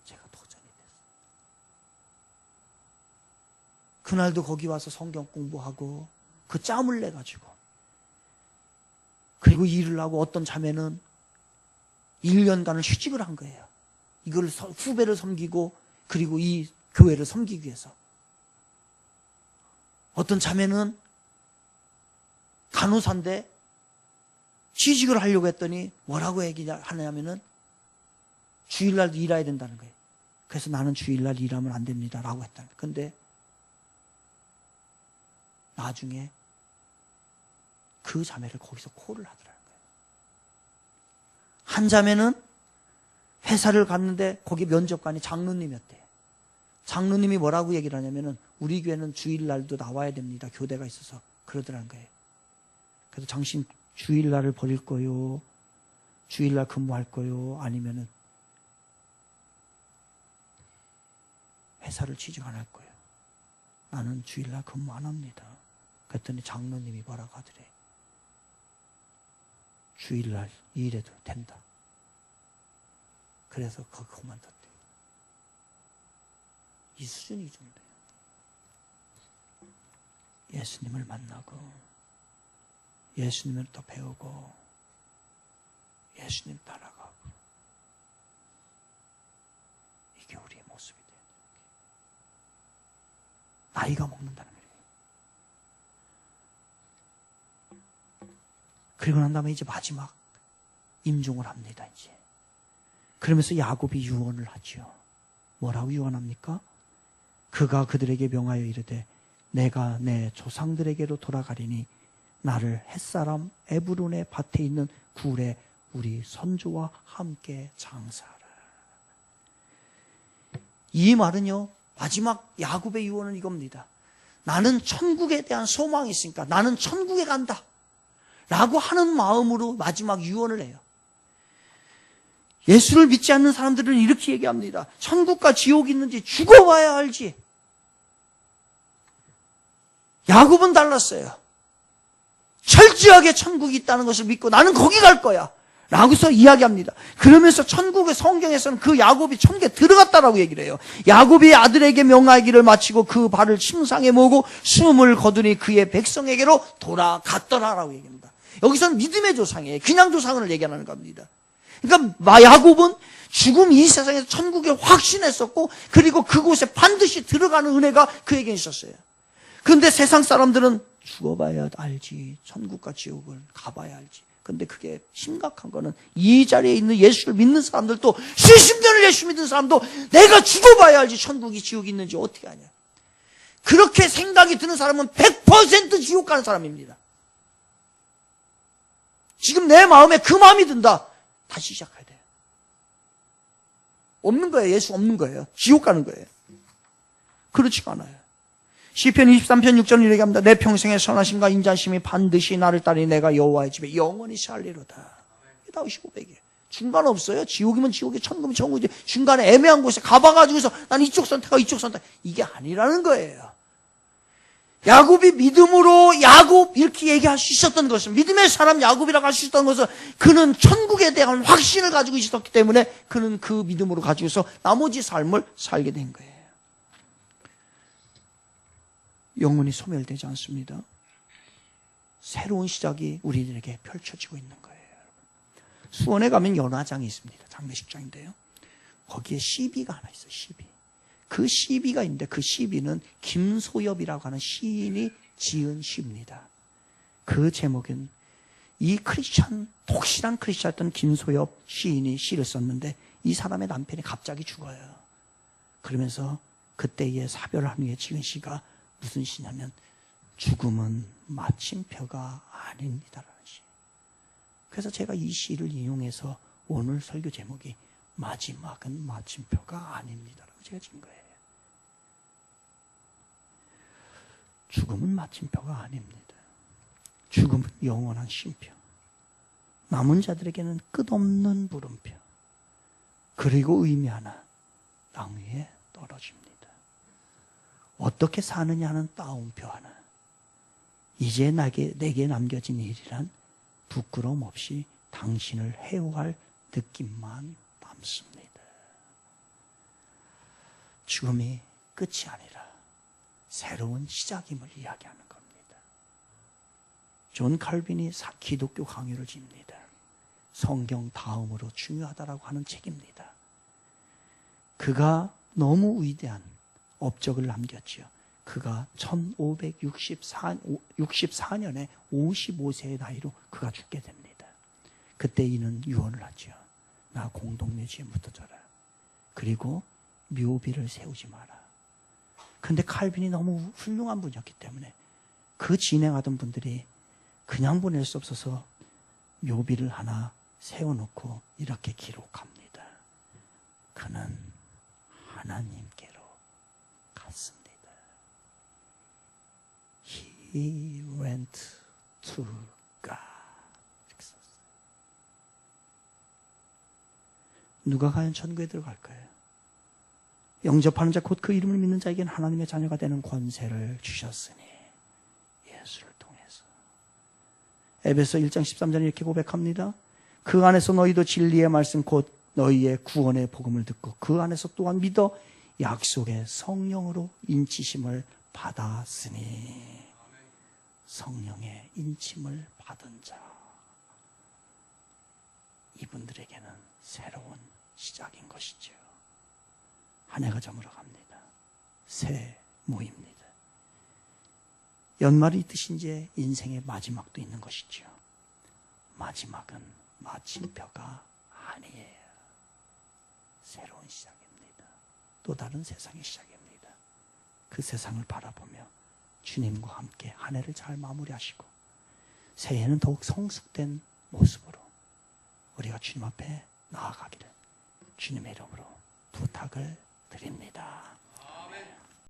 제가 도전이 됐어요. 그날도 거기 와서 성경 공부하고 그 짬을 내가지고, 그리고 일을 하고 어떤 자매는 1년간을 휴직을 한 거예요. 이걸 후배를 섬기고 그리고 이 교회를 섬기기 위해서. 어떤 자매는 간호사인데 취직을 하려고 했더니 뭐라고 얘기하냐면은 주일날도 일해야 된다는 거예요. 그래서 나는 주일날 일하면 안 됩니다 라고 했다는 거예요. 근데 나중에 그 자매를 거기서 콜을 하더라는 거예요. 한 자매는 회사를 갔는데 거기 면접관이 장로님이었대요. 장로님이 뭐라고 얘기를 하냐면은 우리 교회는 주일날도 나와야 됩니다. 교대가 있어서. 그러더라는 거예요. 그래서 당신 주일날을 버릴 거요? 주일날 근무할 거요? 아니면은 회사를 취직 안 할 거예요? 나는 주일날 근무 안 합니다. 그랬더니 장로님이 뭐라고 하더래. 주일날 일해도 된다. 그래서 거기 그만뒀대요. 이 수준이 이 정도예요. 예수님을 만나고 예수님을 또 배우고 예수님 따라가고, 이게 우리의 모습이 돼요. 나이가 먹는다는 거예요. 그리고 난 다음에 이제 마지막 임종을 합니다. 이제 그러면서 야곱이 유언을 하지요. 뭐라고 유언합니까? 그가 그들에게 명하여 이르되 내가 내 조상들에게로 돌아가리니 나를 햇사람 에브론의 밭에 있는 굴에 우리 선조와 함께 장사하라. 이 말은요, 마지막 야곱의 유언은 이겁니다. 나는 천국에 대한 소망이 있으니까 나는 천국에 간다 라고 하는 마음으로 마지막 유언을 해요. 예수를 믿지 않는 사람들은 이렇게 얘기합니다. 천국과 지옥이 있는지 죽어봐야 알지. 야곱은 달랐어요. 철저하게 천국이 있다는 것을 믿고 나는 거기 갈 거야 라고서 이야기합니다. 그러면서 천국의 성경에서는 그 야곱이 천국에 들어갔다라고 얘기를 해요. 야곱이 아들에게 명하기를 마치고 그 발을 침상에 모으고 숨을 거두니 그의 백성에게로 돌아갔더라라고 얘기합니다. 여기서는 믿음의 조상이에요. 그냥 조상을 얘기하는 겁니다. 그러니까 야곱은 죽음 이 세상에서 천국에 확신했었고, 그리고 그곳에 반드시 들어가는 은혜가 그에게 있었어요. 그런데 세상 사람들은 죽어봐야 알지, 천국과 지옥을 가봐야 알지. 근데 그게 심각한 거는 이 자리에 있는 예수를 믿는 사람들도, 수십 년을 예수 믿는 사람도 내가 죽어봐야 알지 천국이 지옥이 있는지 어떻게 아냐. 그렇게 생각이 드는 사람은 100% 지옥 가는 사람입니다. 지금 내 마음에 그 마음이 든다. 다시 시작해야 돼요. 없는 거예요. 예수 없는 거예요. 지옥 가는 거예요. 그렇지가 않아요. 시편 23편 6절 이렇게 합니다. 내 평생의 선하심과 인자심이 반드시 나를 따르니 내가 여호와의 집에 영원히 살리로다. 다윗이 고백이에요. 중간 없어요. 지옥이면 지옥이, 천국이면 천국이지. 중간에 애매한 곳에 가봐가지고서 난 이쪽 선택하고 이쪽 선택, 이게 아니라는 거예요. 야곱이 믿음으로 야곱 이렇게 얘기할 수 있었던 것은, 믿음의 사람 야곱이라고 할 수 있었던 것은 그는 천국에 대한 확신을 가지고 있었기 때문에 그는 그 믿음으로 가지고서 나머지 삶을 살게 된 거예요. 영혼이 소멸되지 않습니다. 새로운 시작이 우리들에게 펼쳐지고 있는 거예요. 수원에 가면 연화장이 있습니다. 장례식장인데요. 거기에 시비가 하나 있어요. 시비. 그 시비가 있는데 그 시비는 김소엽이라고 하는 시인이 지은 시입니다. 그 제목은 이 크리스찬, 독실한 크리스찬이었던 김소엽 시인이 시를 썼는데 이 사람의 남편이 갑자기 죽어요. 그러면서 그때의 사별을 하기 위해 지은 시가 무슨 시냐면 죽음은 마침표가 아닙니다라는 시. 그래서 제가 이 시를 인용해서 오늘 설교 제목이 마지막은 마침표가 아닙니다라고 제가 지은 거예요. 죽음은 마침표가 아닙니다. 죽음은 영원한 쉼표. 남은 자들에게는 끝없는 물음표. 그리고 의미 하나, 땅 위에 떨어집니다. 어떻게 사느냐는 따옴표 하나. 이제 내게 남겨진 일이란 부끄러움 없이 당신을 해오할 느낌만 남습니다. 죽음이 끝이 아니라 새로운 시작임을 이야기하는 겁니다. 존 칼빈이 기독교 강요를 집니다. 성경 다음으로 중요하다라고 하는 책입니다. 그가 너무 위대한 업적을 남겼지요. 그가 1564년에 55세의 나이로 그가 죽게 됩니다. 그때 이는 유언을 하죠. 나 공동묘지에 묻어져라. 그리고 묘비를 세우지 마라. 근데 칼빈이 너무 훌륭한 분이었기 때문에 그 진행하던 분들이 그냥 보낼 수 없어서 묘비를 하나 세워놓고 이렇게 기록합니다. 그는 하나님께로 갔습니다. He went to God. 누가 과연 천국에 들어갈까요? 영접하는 자 곧 그 이름을 믿는 자에게는 하나님의 자녀가 되는 권세를 주셨으니 예수를 통해서. 에베소 1장 13절에 이렇게 고백합니다. 그 안에서 너희도 진리의 말씀 곧 너희의 구원의 복음을 듣고 그 안에서 또한 믿어 약속의 성령으로 인치심을 받았으니. 성령의 인침을 받은 자, 이분들에게는 새로운 시작인 것이죠. 한 해가 저물어 갑니다. 새 모입니다. 연말이 있듯이 이제 인생의 마지막도 있는 것이죠. 마지막은 마침표가 아니에요. 새로운 시작입니다. 또 다른 세상의 시작입니다. 그 세상을 바라보며 주님과 함께 한 해를 잘 마무리하시고 새해는 더욱 성숙된 모습으로 우리가 주님 앞에 나아가기를 주님의 이름으로 부탁을 드립니다.